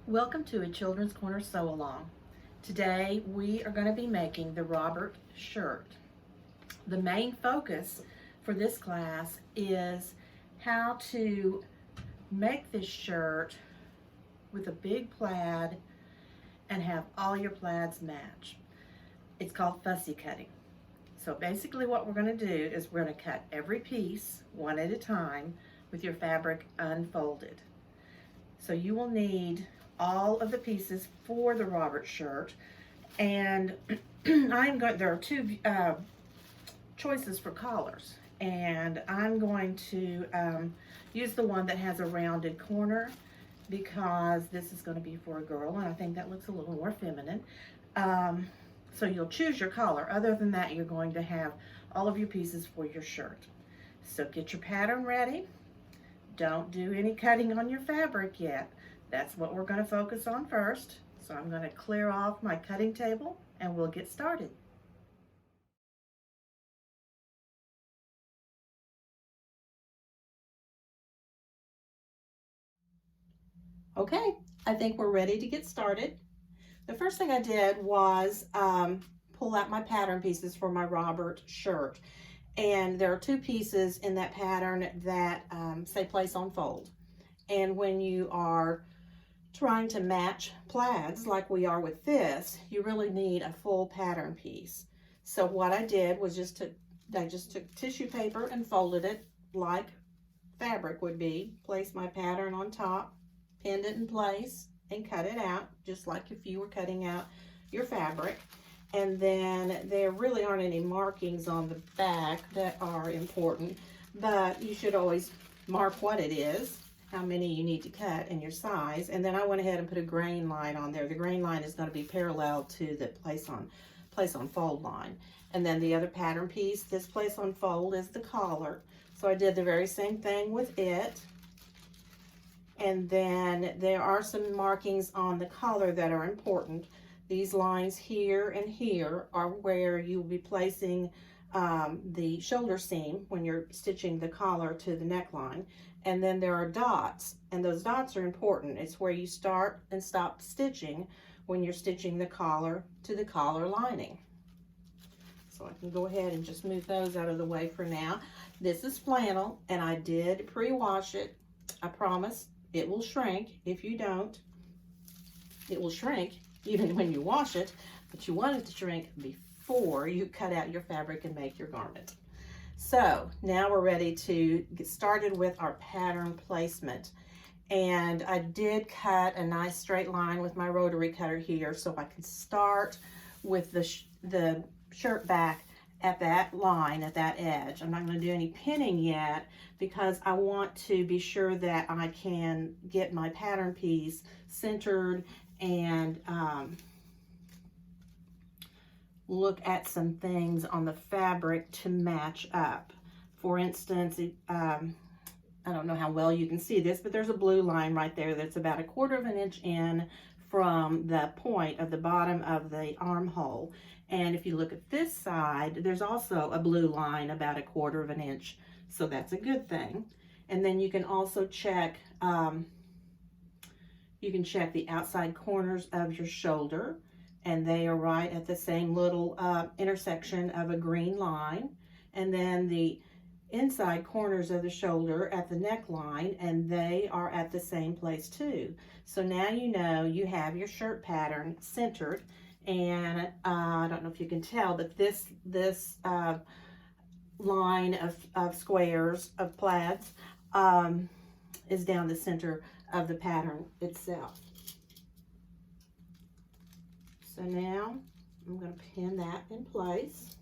Welcome to a Children's Corner Sew Along. Today we are going to be making the Robert shirt. The main focus for this class is how to make this shirt with a big plaid and have all your plaids match. It's called fussy cutting. So basically what we're going to do is we're going to cut every piece one at a time with your fabric unfolded. So you will need all of the pieces for the Robert shirt, and there are two choices for collars, and I'm going to use the one that has a rounded corner because this is going to be for a girl, and I think that looks a little more feminine. So you'll choose your collar. Other than that, you're going to have all of your pieces for your shirt. So get your pattern ready. Don't do any cutting on your fabric yet. That's what we're going to focus on first. So I'm going to clear off my cutting table and we'll get started. Okay, I think we're ready to get started. The first thing I did was pull out my pattern pieces for my Robert shirt. And there are two pieces in that pattern that say place on fold. And when you are trying to match plaids like we are with this, you really need a full pattern piece. So what I did was I just took tissue paper and folded it like fabric would be, placed my pattern on top, pinned it in place, and cut it out just like if you were cutting out your fabric. And then there really aren't any markings on the back that are important, but you should always mark what it is, how many you need to cut, and your size. And then I went ahead and put a grain line on there. The grain line is going to be parallel to the place on fold line. And then the other pattern piece, this place on fold, is the collar. So I did the very same thing with it. And then there are some markings on the collar that are important. These lines here and here are where you'll be placing the shoulder seam when you're stitching the collar to the neckline. And then there are dots, and those dots are important. It's where you start and stop stitching when you're stitching the collar to the collar lining. So I can go ahead and just move those out of the way for now. This is flannel, and I did pre-wash it. I promise it will shrink. If you don't, it will shrink even when you wash it, but you want it to shrink before you cut out your fabric and make your garment. So now we're ready to get started with our pattern placement. And I did cut a nice straight line with my rotary cutter here so I can start with the shirt back at that line, at that edge. I'm not going to do any pinning yet because I want to be sure that I can get my pattern piece centered and look at some things on the fabric to match up. For instance, I don't know how well you can see this, but there's a blue line right there that's about 1/4 of an inch in from the point of the bottom of the armhole. And if you look at this side, there's also a blue line about 1/4 of an inch, so that's a good thing. And then you can also check the outside corners of your shoulder, and they are right at the same little intersection of a green line. And then the inside corners of the shoulder at the neckline, and they are at the same place too. So now you know you have your shirt pattern centered. And I don't know if you can tell, but this line of squares of plaids is down the center of the pattern itself. So now I'm going to pin that in place.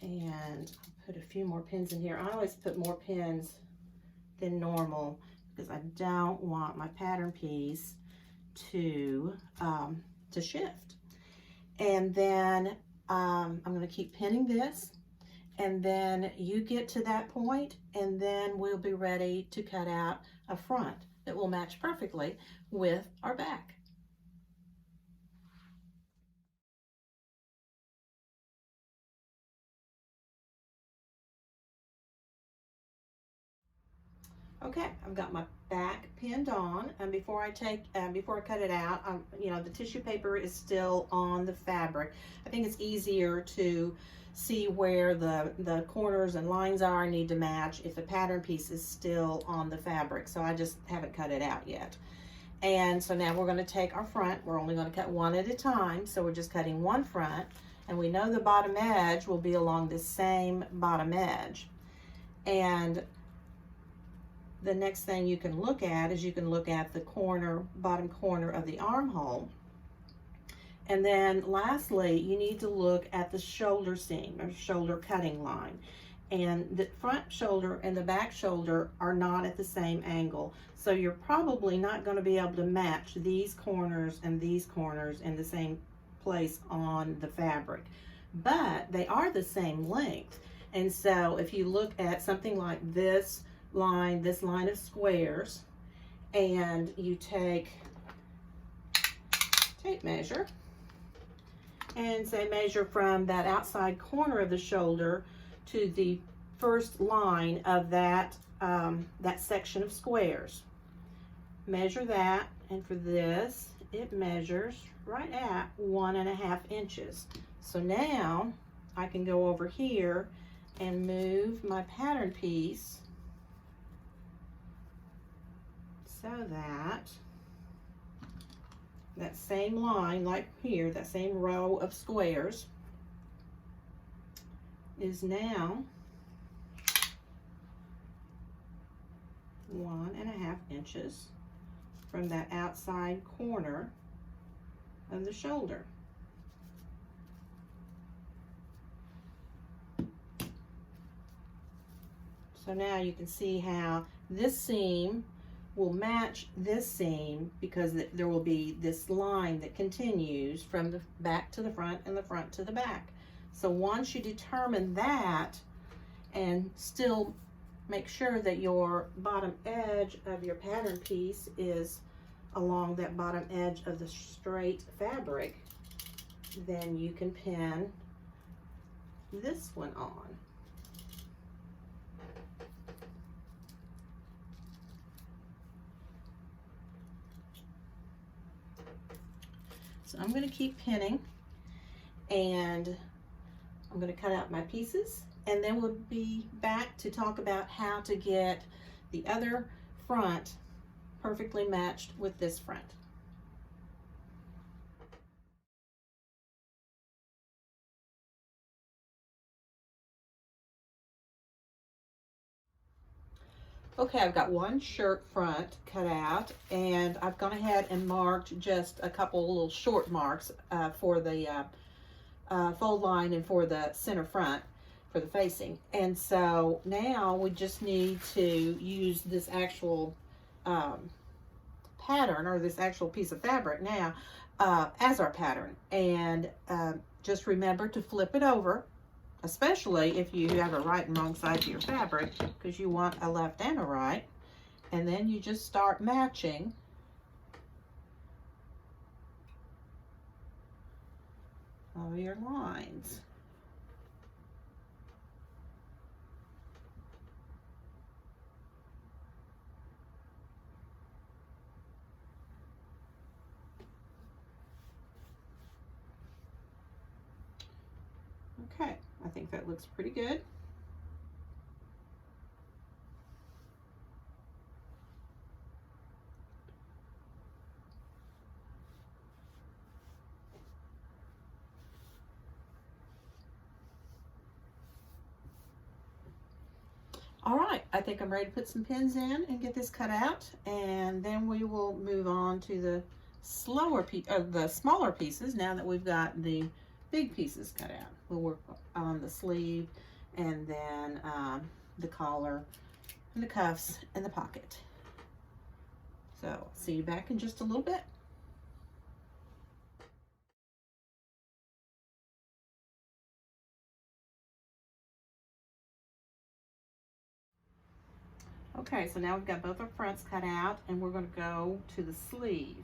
And I'll put a few more pins in here. I always put more pins than normal because I don't want my pattern piece to shift. And then I'm going to keep pinning this, and then you get to that point, and then we'll be ready to cut out a front that will match perfectly with our back. Okay, I've got my back pinned on, and before I cut it out, you know, the tissue paper is still on the fabric. I think it's easier to see where the corners and lines are need to match if the pattern piece is still on the fabric, so I just haven't cut it out yet. And so now we're going to take our front. We're only going to cut one at a time, so we're just cutting one front, and we know the bottom edge will be along the same bottom edge. And the next thing you can look at is you can look at the bottom corner of the armhole. And then lastly, you need to look at the shoulder seam or shoulder cutting line. And the front shoulder and the back shoulder are not at the same angle. So you're probably not going to be able to match these corners and these corners in the same place on the fabric. But they are the same length. And so if you look at something like this line of squares, and you take tape measure and say measure from that outside corner of the shoulder to the first line of that that section of squares. Measure that, and for this it measures right at 1.5 inches. So now I can go over here and move my pattern piece so that that same line, like here, that same row of squares is now 1.5 inches from that outside corner of the shoulder. So now you can see how this seam will match this seam, because there will be this line that continues from the back to the front and the front to the back. So once you determine that and still make sure that your bottom edge of your pattern piece is along that bottom edge of the straight fabric, then you can pin this one on. So I'm going to keep pinning, and I'm going to cut out my pieces, and then we'll be back to talk about how to get the other front perfectly matched with this front. Okay, I've got one shirt front cut out, and I've gone ahead and marked just a couple little short marks for the fold line and for the center front for the facing. And so now we just need to use this actual pattern, or this actual piece of fabric now as our pattern. And just remember to flip it over, especially if you have a right and wrong side to your fabric, because you want a left and a right. And then you just start matching all your lines. Okay, I think that looks pretty good. All right, I think I'm ready to put some pins in and get this cut out, and then we will move on to the smaller pieces now that we've got the big pieces cut out. We'll work on the sleeve, and then the collar, and the cuffs, and the pocket. So, see you back in just a little bit. Okay, so now we've got both our fronts cut out, and we're going to go to the sleeve.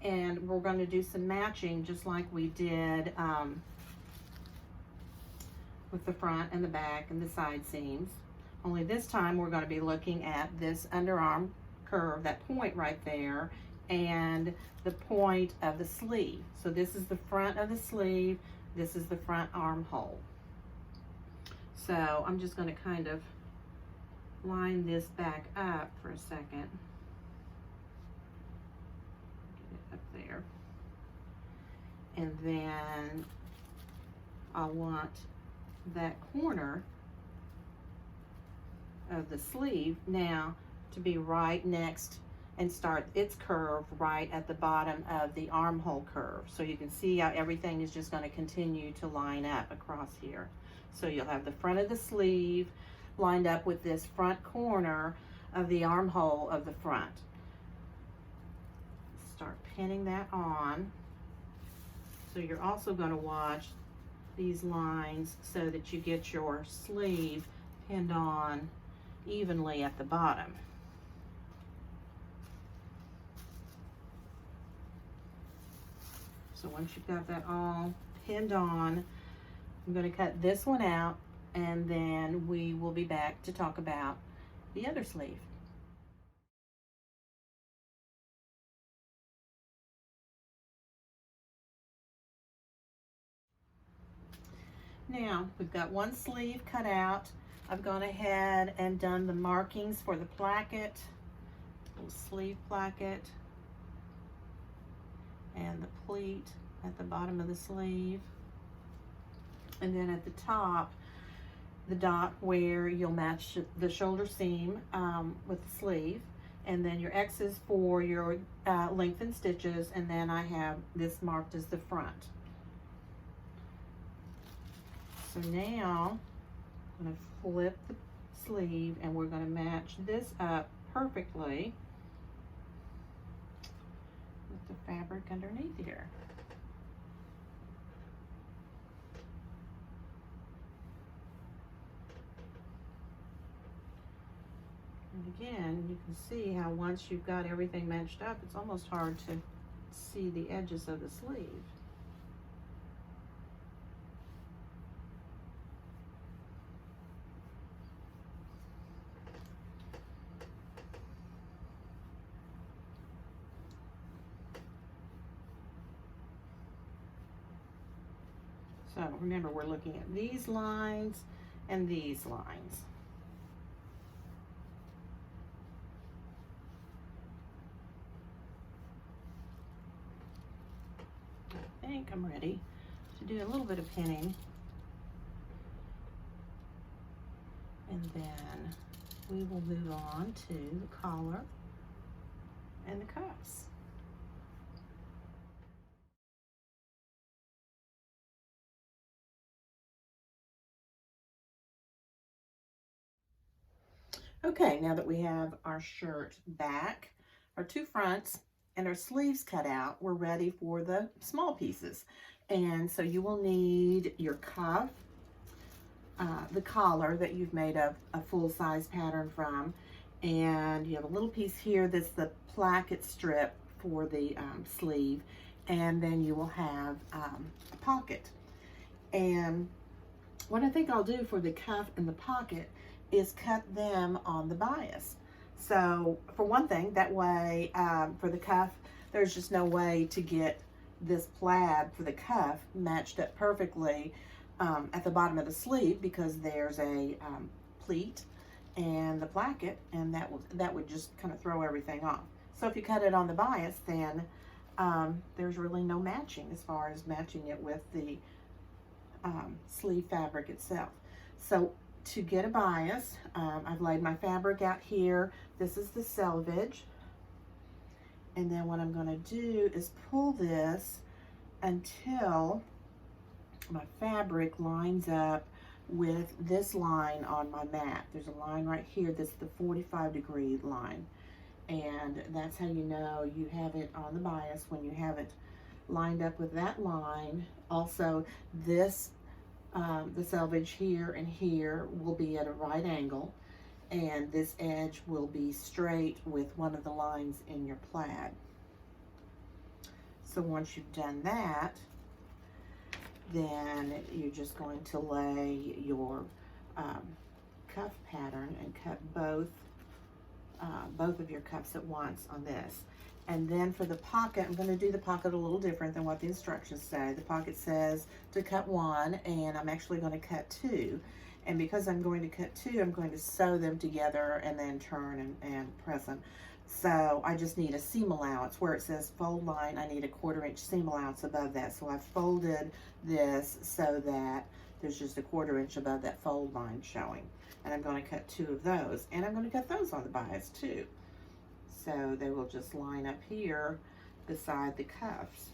And we're going to do some matching just like we did with the front and the back and the side seams. Only this time we're going to be looking at this underarm curve, that point right there, and the point of the sleeve. So this is the front of the sleeve, this is the front armhole. So I'm just going to kind of line this back up for a second. Get it up there. And then I want that corner of the sleeve now to be right next and start its curve right at the bottom of the armhole curve. So you can see how everything is just going to continue to line up across here. So you'll have the front of the sleeve lined up with this front corner of the armhole of the front. Start pinning that on. So you're also going to watch these lines so that you get your sleeve pinned on evenly at the bottom. So once you've got that all pinned on, I'm going to cut this one out, and then we will be back to talk about the other sleeve. Now, we've got one sleeve cut out. I've gone ahead and done the markings for the placket, little sleeve placket, and the pleat at the bottom of the sleeve. And then at the top, the dot where you'll match the shoulder seam with the sleeve. And then your X's for your lengthened stitches, and then I have this marked as the front. So now I'm going to flip the sleeve, and we're going to match this up perfectly with the fabric underneath here. And again, you can see how once you've got everything matched up, it's almost hard to see the edges of the sleeve. So remember, we're looking at these lines and these lines. I think I'm ready to do a little bit of pinning. And then we will move on to the collar and the cuffs. Okay, now that we have our shirt back, our two fronts, and our sleeves cut out, we're ready for the small pieces. And so you will need your cuff, the collar that you've made a full-size pattern from, and you have a little piece here that's the placket strip for the sleeve, and then you will have a pocket. And what I think I'll do for the cuff and the pocket is cut them on the bias. So for one thing, that way for the cuff, there's just no way to get this plaid for the cuff matched up perfectly at the bottom of the sleeve, because there's a pleat and the placket, and that would just kind of throw everything off. So if you cut it on the bias, then there's really no matching as far as matching it with the sleeve fabric itself. So to get a bias, I've laid my fabric out here. This is the selvage. And then what I'm going to do is pull this until my fabric lines up with this line on my mat. There's a line right here that's the 45-degree line. And that's how you know you have it on the bias, when you have it lined up with that line. Also, this the selvage here and here will be at a right angle, and this edge will be straight with one of the lines in your plaid. So once you've done that, then you're just going to lay your cuff pattern and cut both of your cuffs at once on this. And then for the pocket, I'm going to do the pocket a little different than what the instructions say. The pocket says to cut 1, and I'm actually going to cut 2. And because I'm going to cut 2, I'm going to sew them together and then turn and press them. So I just need a seam allowance. Where it says fold line, I need a 1/4 inch seam allowance above that. So I've folded this so that there's just a 1/4 inch above that fold line showing. And I'm going to cut 2 of those. And I'm going to cut those on the bias too. So they will just line up here beside the cuffs.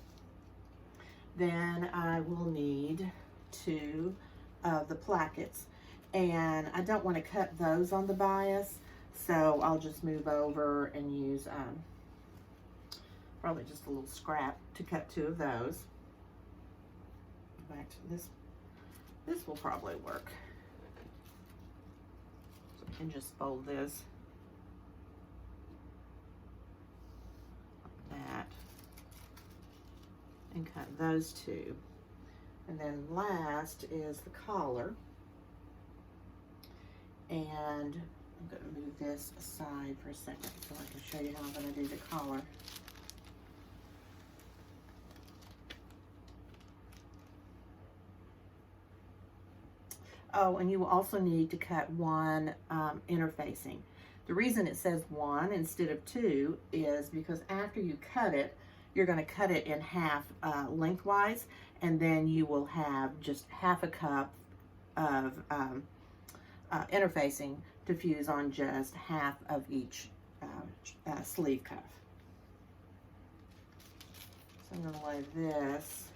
Then I will need 2 of the plackets. And I don't want to cut those on the bias, so I'll just move over and use probably just a little scrap to cut 2 of those. In fact, this will probably work. So I can just fold this like that and cut those 2. And then last is the collar. And I'm going to move this aside for a second so I can show you how I'm going to do the collar. Oh, and you will also need to cut 1 interfacing. The reason it says 1 instead of 2 is because after you cut it, you're going to cut it in half lengthwise, and then you will have just half a cup of interfacing to fuse on just half of each sleeve cuff. So I'm going to lay this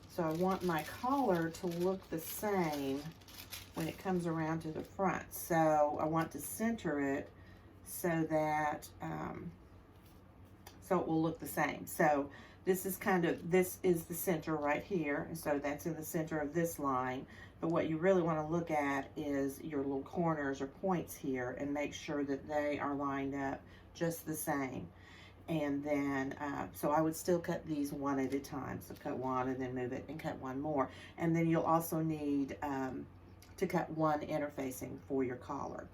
so I want my collar to look the same when it comes around to the front. So I want to center it so that so it will look the same. So this is the center right here, and so that's in the center of this line. But what you really want to look at is your little corners or points here and make sure that they are lined up just the same. And then, so I would still cut these 1 at a time. So cut 1 and then move it and cut 1 more. And then you'll also need to cut 1 interfacing for your collar.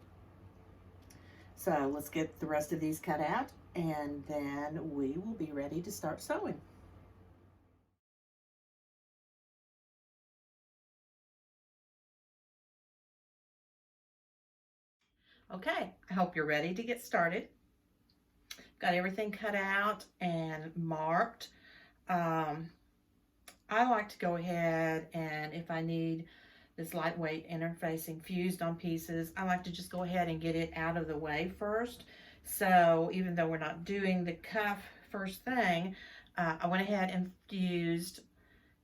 So let's get the rest of these cut out, and then we will be ready to start sewing. Okay, I hope you're ready to get started. Got everything cut out and marked. I like to go ahead and if I need this lightweight interfacing fused on pieces, I like to just go ahead and get it out of the way first. So even though we're not doing the cuff first thing, I went ahead and fused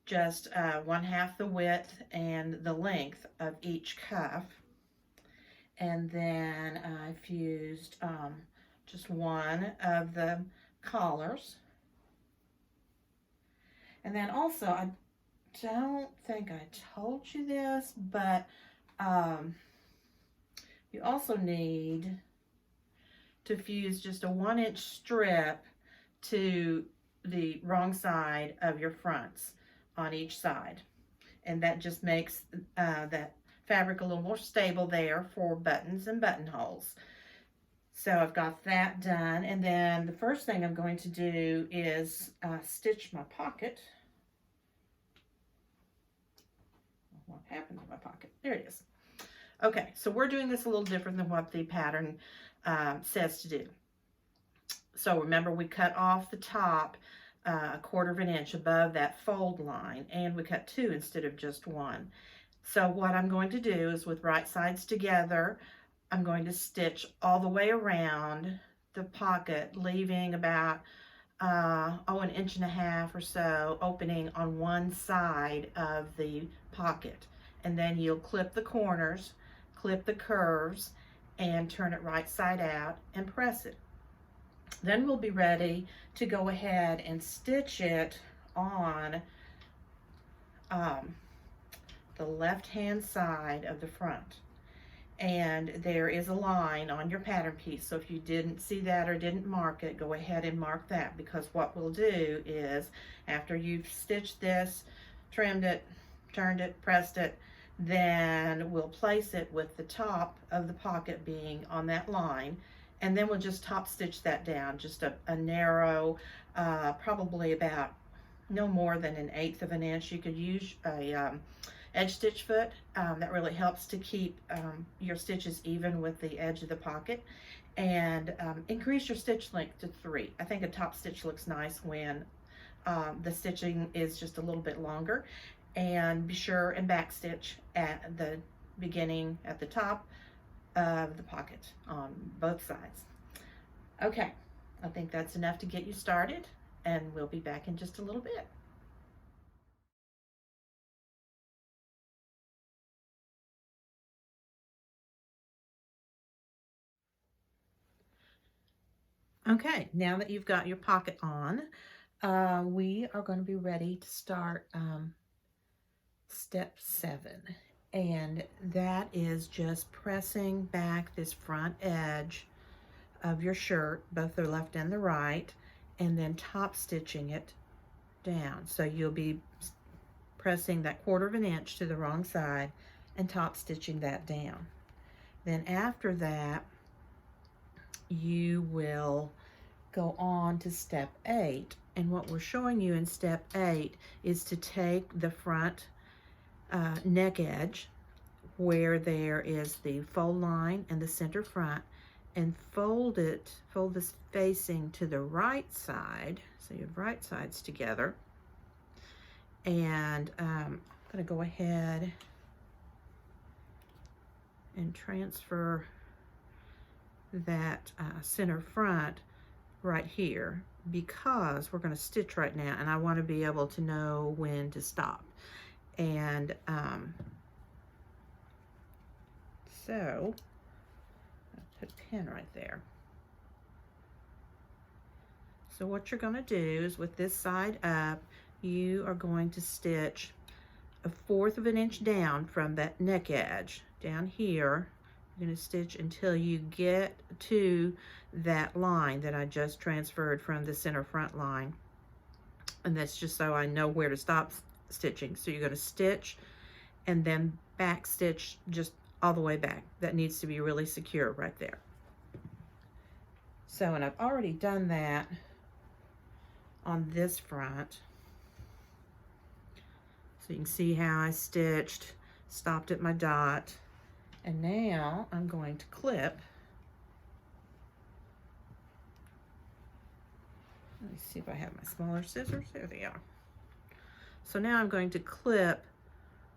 just 1/2 the width and the length of each cuff. And then I fused just 1 of the collars. And then also, I don't think I told you this, but you also need to fuse just a 1-inch strip to the wrong side of your fronts on each side. And that just makes that fabric a little more stable there for buttons and buttonholes. So I've got that done, and then the first thing I'm going to do is stitch my pocket. What happened to my pocket? There it is. Okay, so we're doing this a little different than what the pattern says to do. So remember, we cut off the top a 1/4 inch above that fold line, and we cut 2 instead of just 1. So what I'm going to do is, with right sides together, I'm going to stitch all the way around the pocket, leaving about 1.5 inches or so opening on one side of the pocket. And then you'll clip the corners, clip the curves, and turn it right side out and press it. Then we'll be ready to go ahead and stitch it on the left-hand side of the front. And there is a line on your pattern piece, so if you didn't see that or didn't mark it, go ahead and mark that, because what we'll do is, after you've stitched this, trimmed it, turned it, pressed it, then we'll place it with the top of the pocket being on that line, and then we'll just top stitch that down, just a narrow, probably about no more than 1/8 of an inch. You could use a edge stitch foot. That really helps to keep your stitches even with the edge of the pocket, and increase your stitch length to 3. I think a top stitch looks nice when the stitching is just a little bit longer. And be sure and back stitch at the beginning at the top of the pocket on both sides. Okay, I think that's enough to get you started, and we'll be back in just a little bit. Okay, now that you've got your pocket on, we are going to be ready to start step 7, and that is just pressing back this front edge of your shirt, both the left and the right, and then top stitching it down. So you'll be pressing that 1/4 of an inch to the wrong side and top stitching that down. Then after that, you will go on to step 8, and what we're showing you in step 8 is to take the front neck edge where there is the fold line and the center front, and fold this facing to the right side, so you have right sides together. And I'm going to go ahead and transfer that center front right here, because we're going to stitch right now, and I want to be able to know when to stop. And so I'll put a pin right there. So what you're going to do is, with this side up, you are going to stitch 1/4 of an inch down from that neck edge down here. You're going to stitch until you get to that line that I just transferred from the center front line, and that's just so I know where to stop stitching. So you're going to stitch and then back stitch just all the way back. That needs to be really secure right there. So, and I've already done that on this front. So you can see how I stitched, stopped at my dot, and now I'm going to clip. Let me see if I have my smaller scissors. There they are. So now I'm going to clip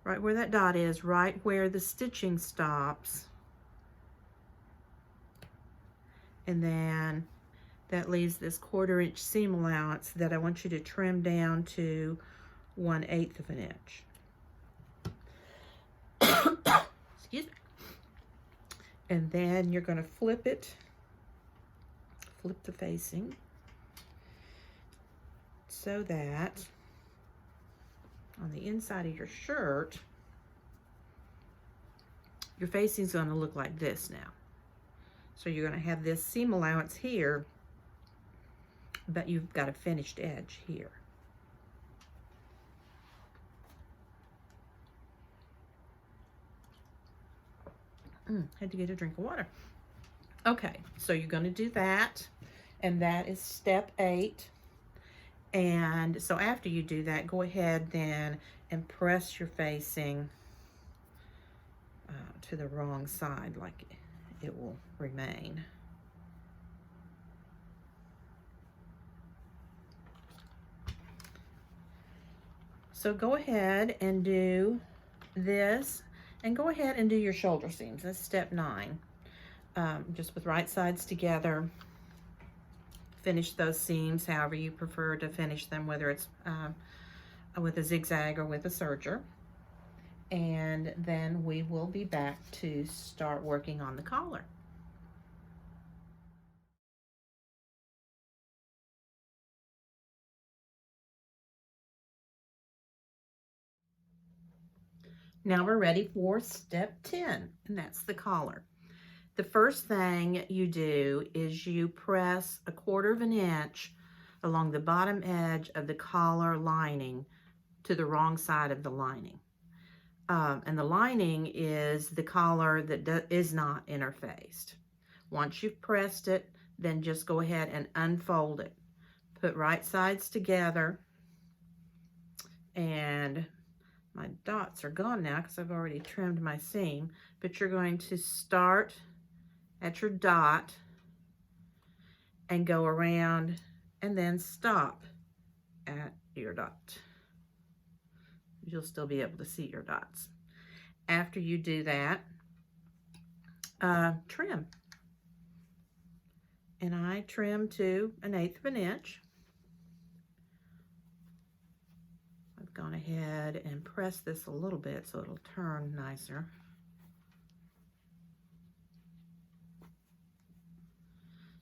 right where that dot is, right where the stitching stops. And then that leaves this 1/4 inch seam allowance that I want you to trim down to 1/8 of an inch. Excuse me. And then you're going to flip it, flip the facing, so that on the inside of your shirt, your facing is going to look like this now. So you're going to have this seam allowance here, but you've got a finished edge here. Had to get a drink of water. Okay, so you're going to do that, and that is step 8. And so after you do that, go ahead then and press your facing to the wrong side, like it will remain. So go ahead and do this, and go ahead and do your shoulder seams. That's step 9. Just with right sides together. Finish those seams however you prefer to finish them, whether it's with a zigzag or with a serger. And then we will be back to start working on the collar. Now we're ready for step 10, and that's the collar. The first thing you do is you press 1/4 of an inch along the bottom edge of the collar lining to the wrong side of the lining. and the lining is the collar that is not interfaced. Once you've pressed it, then just go ahead and unfold it. Put right sides together, and my dots are gone now because I've already trimmed my seam, but you're going to start at your dot and go around and then stop at your dot. You'll still be able to see your dots. After you do that, trim. And I trim to 1/8 of an inch. I've gone ahead and pressed this a little bit so it'll turn nicer.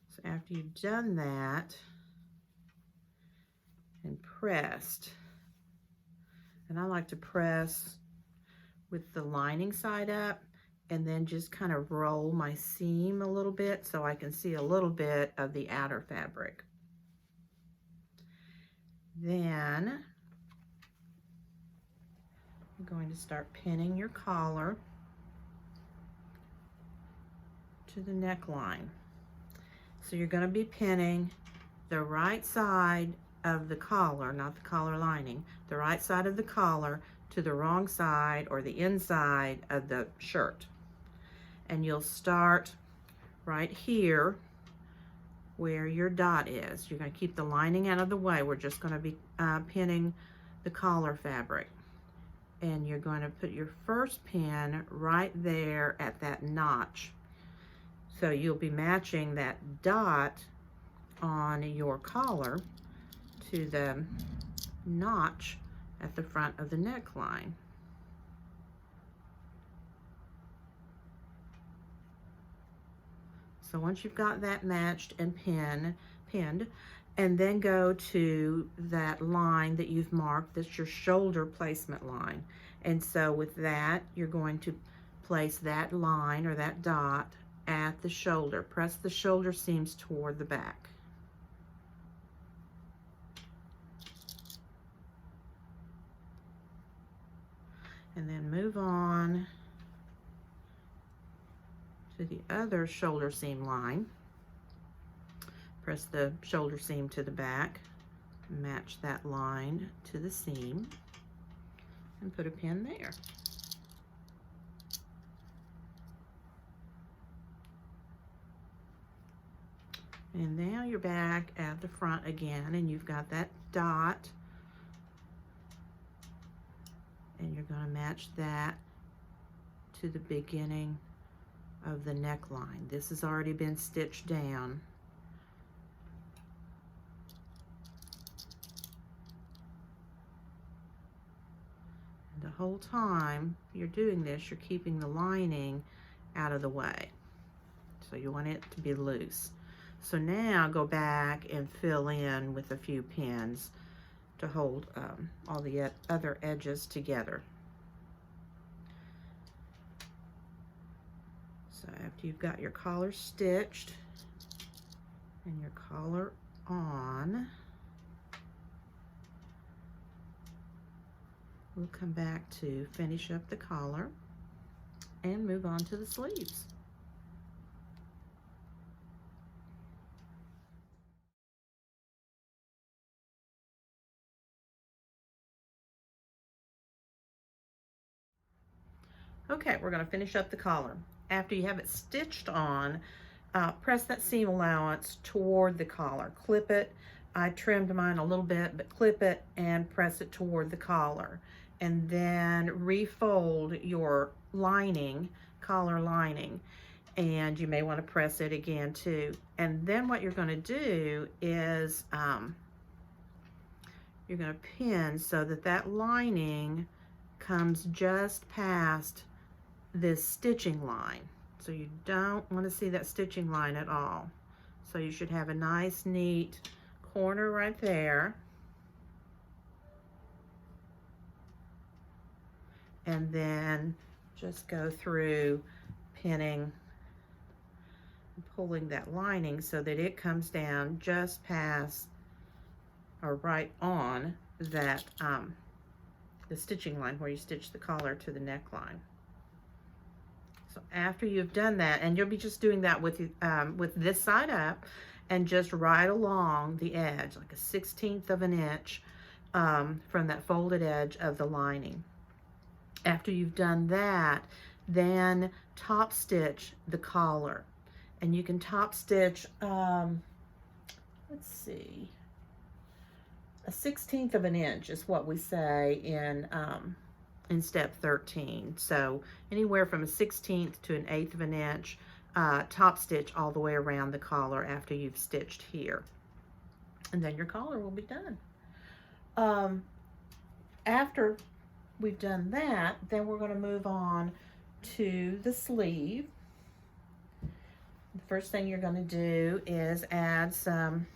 So after you've done that and pressed, and I like to press with the lining side up and then just kind of roll my seam a little bit so I can see a little bit of the outer fabric. Then I'm going to start pinning your collar to the neckline. So you're going to be pinning the right side of the collar, not the collar lining, the right side of the collar to the wrong side or the inside of the shirt. And you'll start right here where your dot is. You're going to keep the lining out of the way. We're just going to be pinning the collar fabric. And you're going to put your first pin right there at that notch. So you'll be matching that dot on your collar to the notch at the front of the neckline. So once you've got that matched and pinned, and then go to that line that you've marked, that's your shoulder placement line. And so with that, you're going to place that line or that dot at the shoulder. Press the shoulder seams toward the back. And then move on to the other shoulder seam line. Press the shoulder seam to the back, match that line to the seam, and put a pin there. And now you're back at the front again, and you've got that dot, and you're going to match that to the beginning of the neckline. This has already been stitched down. And the whole time you're doing this, you're keeping the lining out of the way. So you want it to be loose. So now go back and fill in with a few pins to hold all the other edges together. So after you've got your collar stitched and your collar on, we'll come back to finish up the collar and move on to the sleeves. Okay, we're going to finish up the collar. After you have it stitched on, press that seam allowance toward the collar. Clip it. I trimmed mine a little bit, but clip it and press it toward the collar. And then refold your lining, collar lining. And you may want to press it again too. And then what you're going to do is you're going to pin so that that lining comes just past this stitching line. So you don't want to see that stitching line at all. So you should have a nice neat corner right there. And then just go through pinning and pulling that lining so that it comes down just past or right on that the stitching line where you stitch the collar to the neckline. So after you've done that, and you'll be just doing that with this side up, and just right along the edge, like a 1/16 of an inch from that folded edge of the lining. After you've done that, then top stitch the collar. And you can top stitch, let's see, a 1/16 of an inch is what we say in step 13. So anywhere from a 1/16 to an 1/8 of an inch, top stitch all the way around the collar after you've stitched here. And then your collar will be done. After we've done that, then we're going to move on to the sleeve. The first thing you're going to do is add some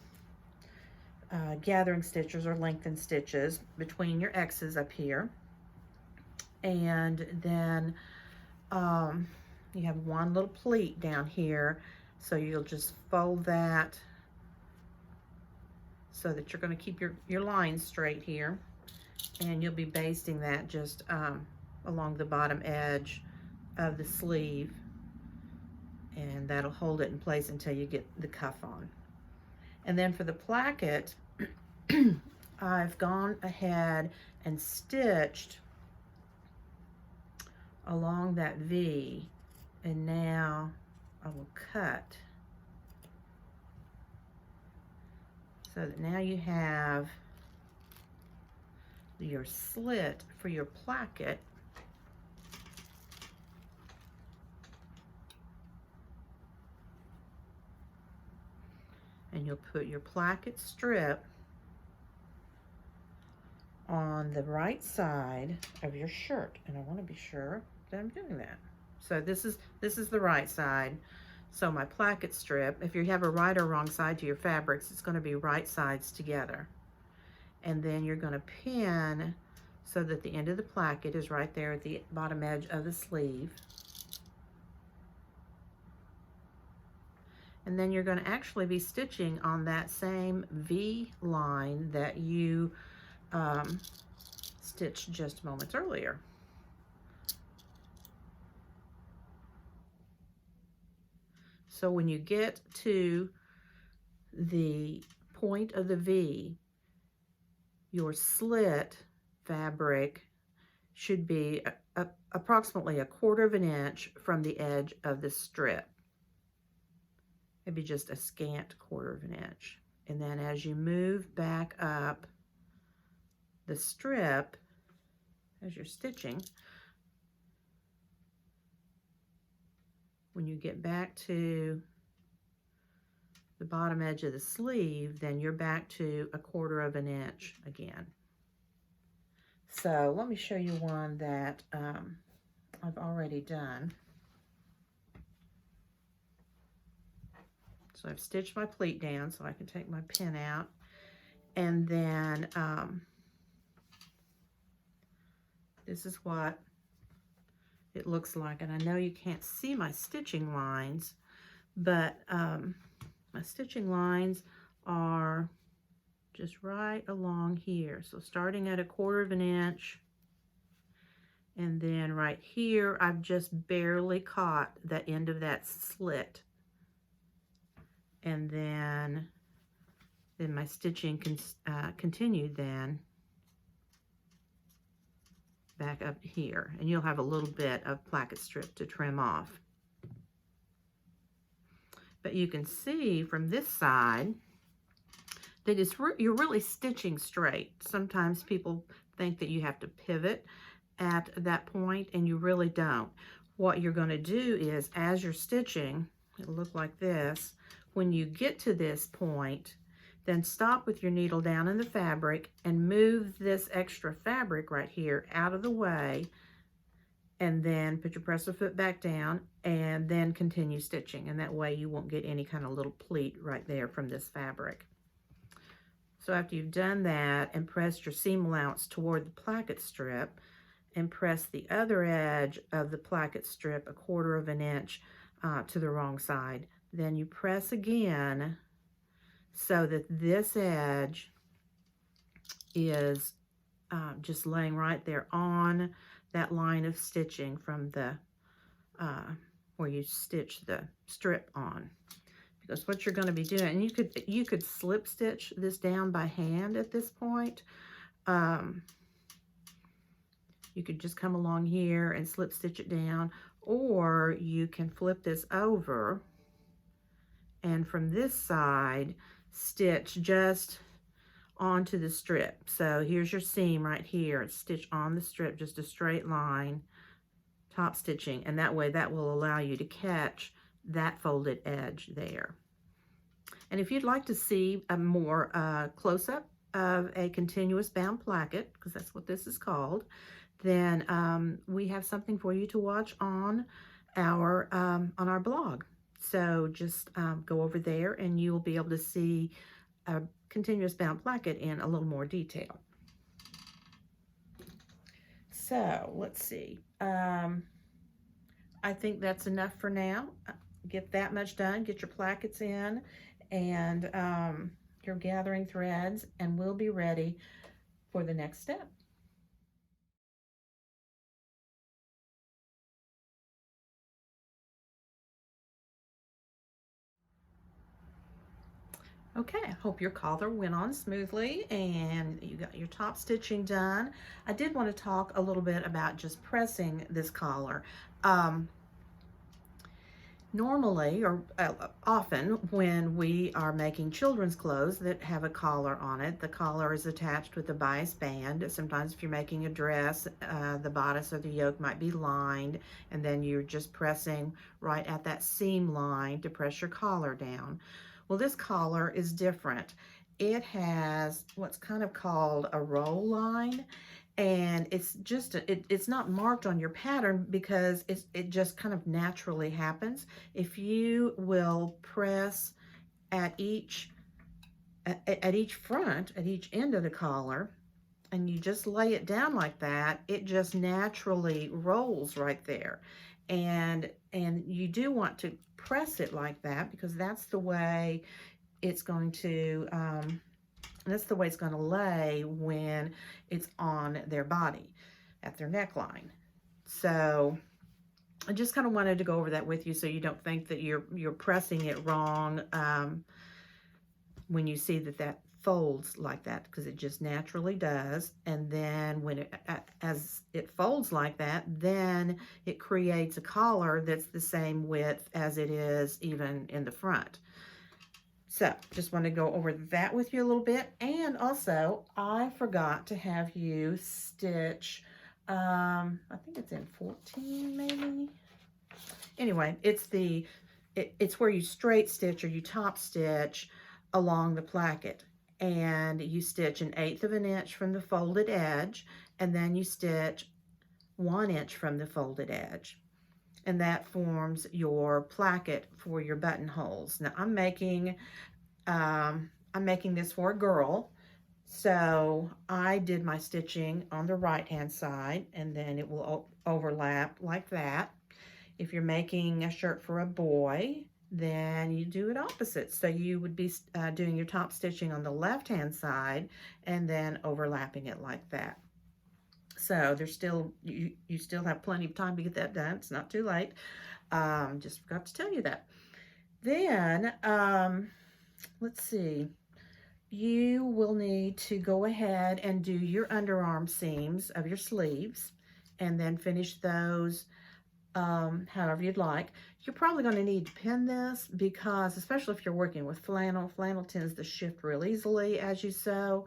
gathering stitches or lengthened stitches between your X's up here. And then you have one little pleat down here, so you'll just fold that so that you're going to keep your lines straight here, and you'll be basting that just along the bottom edge of the sleeve, and that'll hold it in place until you get the cuff on. And then for the placket, I've gone ahead and stitched along that V, and now I will cut so that now you have your slit for your placket. And you'll put your placket strip on the right side of your shirt, and I want to be sure that I'm doing that. So this is the right side. So my placket strip, if you have a right or wrong side to your fabrics, it's going to be right sides together. And then you're going to pin so that the end of the placket is right there at the bottom edge of the sleeve. And then you're going to actually be stitching on that same V line that you stitched just moments earlier. So when you get to the point of the V, your slit fabric should be approximately 1/4 of an inch from the edge of the strip. Maybe just a scant 1/4 of an inch. And then as you move back up the strip, as you're stitching, when you get back to the bottom edge of the sleeve, then you're back to 1/4 of an inch again. So let me show you one that I've already done. So I've stitched my pleat down so I can take my pin out, and then this is what it looks like. And I know you can't see my stitching lines, but my stitching lines are just right along here. So starting at 1/4 of an inch, and then right here I've just barely caught the end of that slit. And then my stitching continued then back up here, and you'll have a little bit of placket strip to trim off. But you can see from this side that you're really stitching straight. Sometimes people think that you have to pivot at that point, and you really don't. What you're going to do is, as you're stitching, it'll look like this. When you get to this point, then stop with your needle down in the fabric and move this extra fabric right here out of the way, and then put your presser foot back down, and then continue stitching. And that way you won't get any kind of little pleat right there from this fabric. So after you've done that and pressed your seam allowance toward the placket strip, and press the other edge of the placket strip 1/4 of an inch to the wrong side, then you press again so that this edge is just laying right there on that line of stitching from the where you stitch the strip on. Because what you're going to be doing, and you could slip stitch this down by hand at this point. You could just come along here and slip stitch it down, or you can flip this over and from this side stitch just onto the strip. So here's your seam right here. Stitch on the strip, just a straight line, top stitching, and that way that will allow you to catch that folded edge there. And if you'd like to see a more close-up of a continuous bound placket, because that's what this is called, then we have something for you to watch on our blog. So just go over there and you'll be able to see a continuous bound placket in a little more detail. So let's see. I think that's enough for now. Get that much done, get your plackets in and your gathering threads, and we'll be ready for the next step. Okay, I hope your collar went on smoothly and you got your top stitching done. I did want to talk a little bit about just pressing this collar. Normally, or often, when we are making children's clothes that have a collar on it, the collar is attached with a bias band. Sometimes if you're making a dress, the bodice or the yoke might be lined, and then you're just pressing right at that seam line to press your collar down. Well, this collar is different. It has what's kind of called a roll line, and it's just it's not marked on your pattern because it just kind of naturally happens. If you will press at each front, at each end of the collar, and you just lay it down like that, it just naturally rolls right there. And you do want to press it like that because that's the way it's going to lay when it's on their body at their neckline. So I just kind of wanted to go over that with you so you don't think that you're pressing it wrong when you see that folds like that, because it just naturally does. And then when as it folds like that, then it creates a collar that's the same width as it is even in the front. So just want to go over that with you a little bit. And also, I forgot to have you stitch, I think it's in 14 maybe. Anyway, it's where you straight stitch or you top stitch along the placket. And you stitch 1/8 of an inch from the folded edge, and then you stitch 1 inch from the folded edge. And that forms your placket for your buttonholes. Now I'm making this for a girl, so I did my stitching on the right hand side, and then it will overlap like that. If you're making a shirt for a boy, then you do it opposite. So you would be doing your top stitching on the left hand side and then overlapping it like that. So there's still, you still have plenty of time to get that done. It's not too late. Just forgot to tell you that. Then, let's see, you will need to go ahead and do your underarm seams of your sleeves and then finish those however you'd like. You're probably going to need to pin this because, especially if you're working with flannel tends to shift real easily as you sew,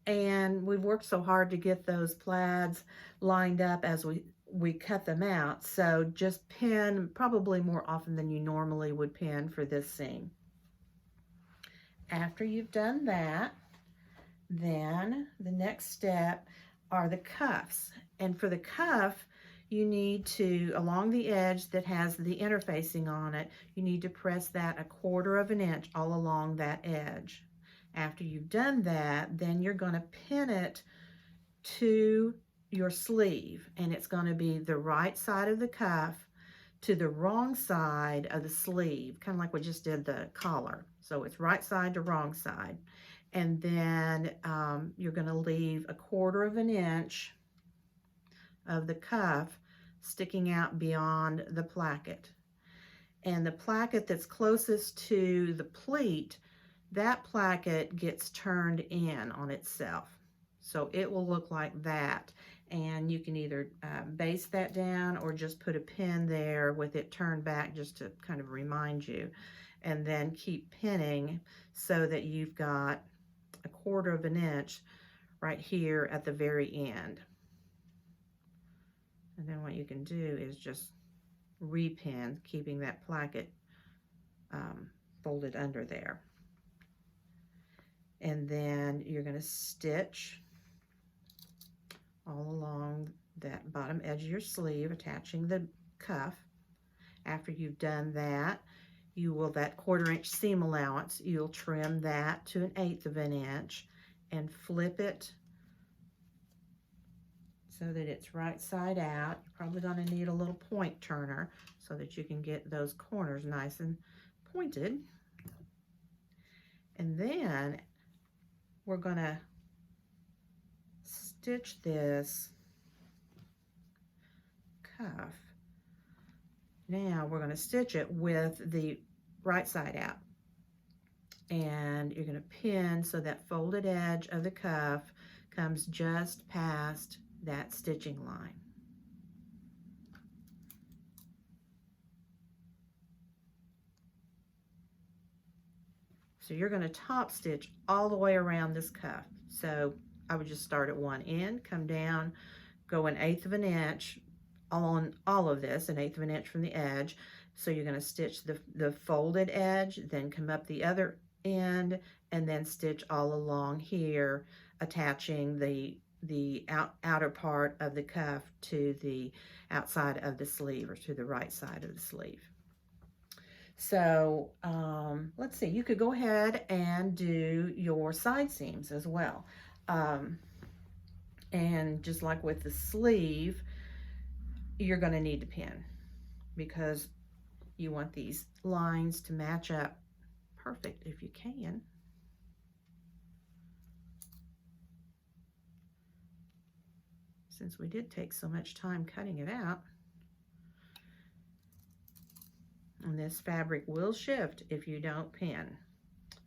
and we've worked so hard to get those plaids lined up as we cut them out. So just pin probably more often than you normally would pin for this seam. After you've done that, then the next step are the cuffs. And for the cuff, you need to, along the edge that has the interfacing on it, you need to press that 1/4 of an inch all along that edge. After you've done that, then you're going to pin it to your sleeve, and it's going to be the right side of the cuff to the wrong side of the sleeve, kind of like we just did the collar. So it's right side to wrong side. And then you're going to leave 1/4 of an inch of the cuff sticking out beyond the placket. And the placket that's closest to the pleat, that placket gets turned in on itself. So it will look like that. And you can either base that down or just put a pin there with it turned back just to kind of remind you. And then keep pinning so that you've got 1/4 of an inch right here at the very end. And then what you can do is just repin, keeping that placket folded under there. And then you're going to stitch all along that bottom edge of your sleeve, attaching the cuff. After you've done that, you will, that 1/4 inch seam allowance, you'll trim that to 1/8 of an inch and flip it so that it's right side out. You're probably going to need a little point turner so that you can get those corners nice and pointed. And then we're going to stitch this cuff. Now we're going to stitch it with the right side out. And you're going to pin so that folded edge of the cuff comes just past that stitching line. So you're going to top stitch all the way around this cuff. So I would just start at one end, come down, go 1/8 of an inch on all of this, 1/8 of an inch from the edge. So you're going to stitch the folded edge, then come up the other end, and then stitch all along here, attaching the outer part of the cuff to the outside of the sleeve, or to the right side of the sleeve. So let's see, you could go ahead and do your side seams as well. And just like with the sleeve, you're going to need to pin because you want these lines to match up perfect if you can. Since we did take so much time cutting it out. And this fabric will shift if you don't pin.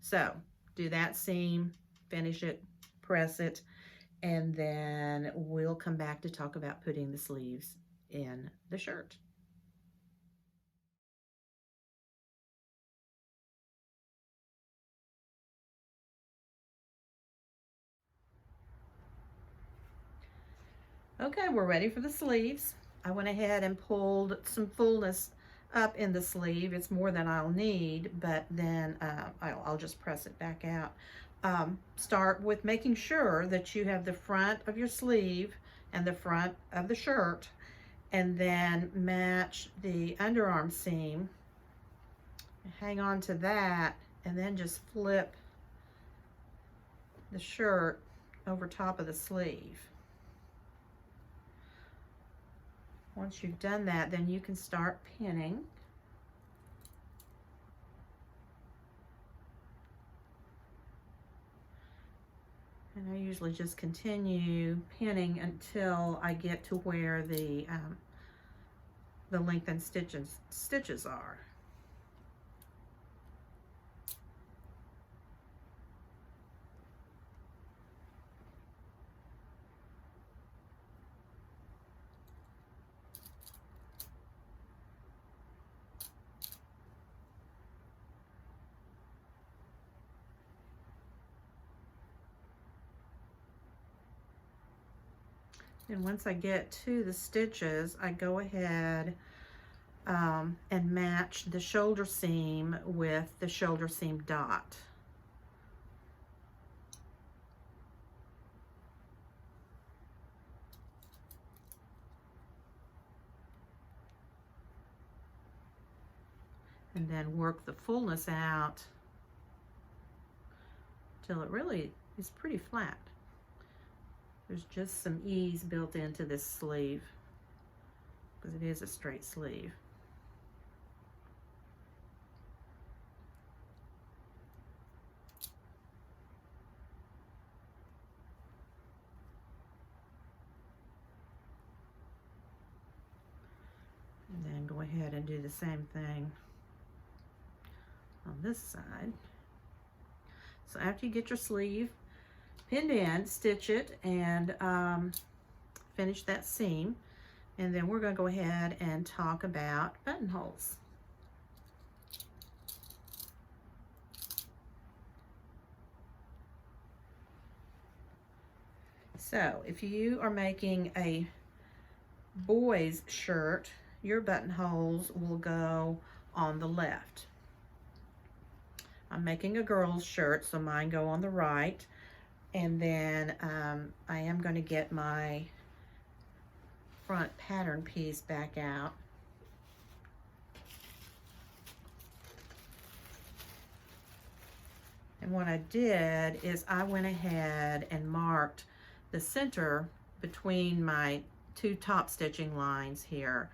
So do that seam, finish it, press it, and then we'll come back to talk about putting the sleeves in the shirt. Okay, we're ready for the sleeves. I went ahead and pulled some fullness up in the sleeve. It's more than I'll need, but then I'll just press it back out. Start with making sure that you have the front of your sleeve and the front of the shirt, and then match the underarm seam. Hang on to that, and then just flip the shirt over top of the sleeve. Once you've done that, then you can start pinning. And I usually just continue pinning until I get to where the lengthened stitches are. And once I get to the stitches, I go ahead and match the shoulder seam with the shoulder seam dot. And then work the fullness out till it really is pretty flat. There's just some ease built into this sleeve because it is a straight sleeve. ahead and do the same thing on this side. So after you get your sleeve pinned in, stitch it and finish that seam. And then we're going to go ahead and talk about buttonholes. So if you are making a boy's shirt, your buttonholes will go on the left. I'm making a girl's shirt, so mine go on the right. And then I am going to get my front pattern piece back out. And what I did is I went ahead and marked the center between my two top stitching lines here,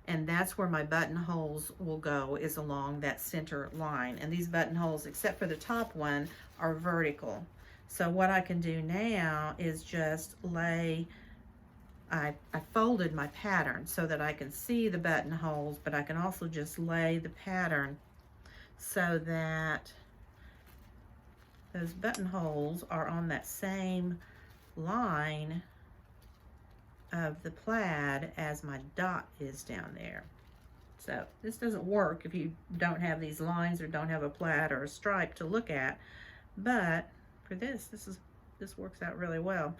and that's where my buttonholes will go, is along that center line. And these buttonholes, except for the top one, are vertical. So what I can do now is just lay, I folded my pattern so that I can see the buttonholes, but I can also just lay the pattern so that those buttonholes are on that same line of the plaid as my dot is down there. So this doesn't work if you don't have these lines or don't have a plaid or a stripe to look at, but for this works out really well.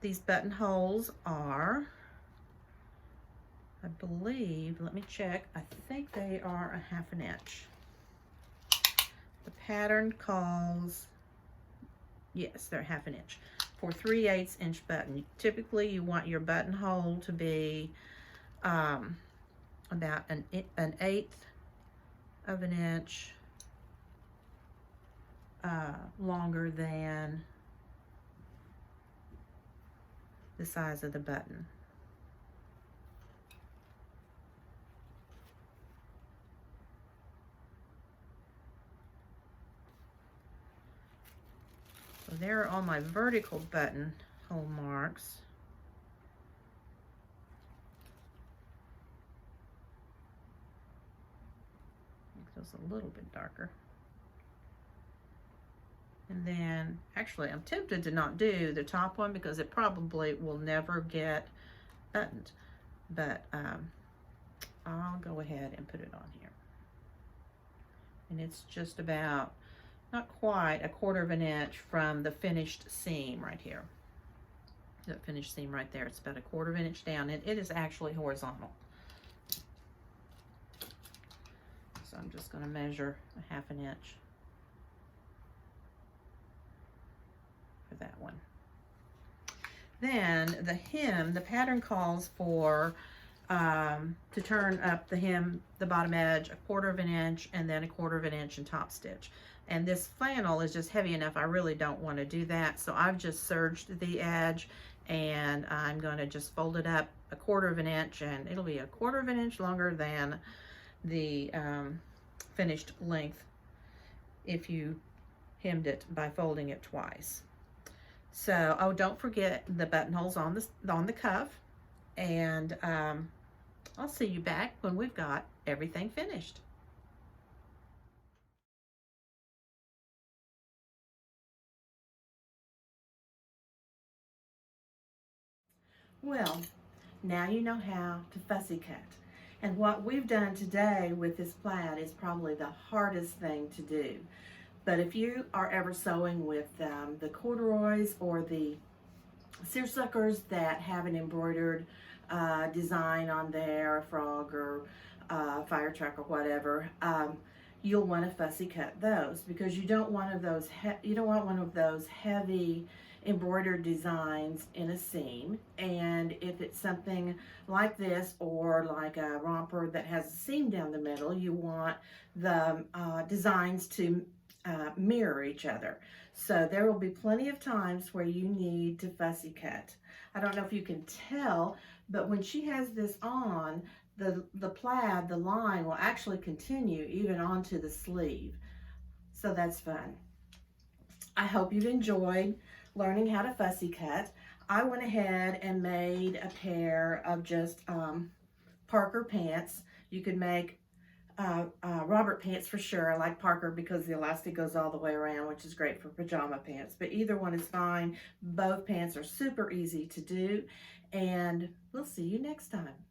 These buttonholes are, I believe, let me check, I think they are 1/2 inch. The pattern calls, yes, they're 1/2 inch for 3/8 inch button. Typically you want your buttonhole to be about an 1/8 of an inch longer than the size of the button. So there are all my vertical button hole marks. Make those a little bit darker. And then, actually, I'm tempted to not do the top one because it probably will never get buttoned. But I'll go ahead and put it on here. And it's just about, not quite, 1/4 of an inch from the finished seam right here. That finished seam right there. It's about 1/4 of an inch down. And it is actually horizontal. So I'm just going to measure 1/2 an inch. That one. Then the hem, the pattern calls for to turn up the hem, the bottom edge, 1/4 of an inch and then 1/4 of an inch in top stitch. And this flannel is just heavy enough, I really don't want to do that. So I've just serged the edge and I'm going to just fold it up 1/4 of an inch, and it'll be 1/4 of an inch longer than the finished length if you hemmed it by folding it twice. So, oh, don't forget the buttonholes on the cuff, and I'll see you back when we've got everything finished. Well, now you know how to fussy cut. And what we've done today with this plaid is probably the hardest thing to do. But if you are ever sewing with the corduroys or the seersuckers that have an embroidered design on there, a frog or fire truck or whatever, you'll want to fussy cut those because you don't want one of those heavy embroidered designs in a seam. And if it's something like this or like a romper that has a seam down the middle, you want the designs to mirror each other. So there will be plenty of times where you need to fussy cut. I don't know if you can tell, but when she has this on, the plaid, the line will actually continue even onto the sleeve. So that's fun. I hope you've enjoyed learning how to fussy cut. I went ahead and made a pair of just Parker pants. You could make Robert pants for sure. I like Parker because the elastic goes all the way around, which is great for pajama pants, but either one is fine. Both pants are super easy to do, and we'll see you next time.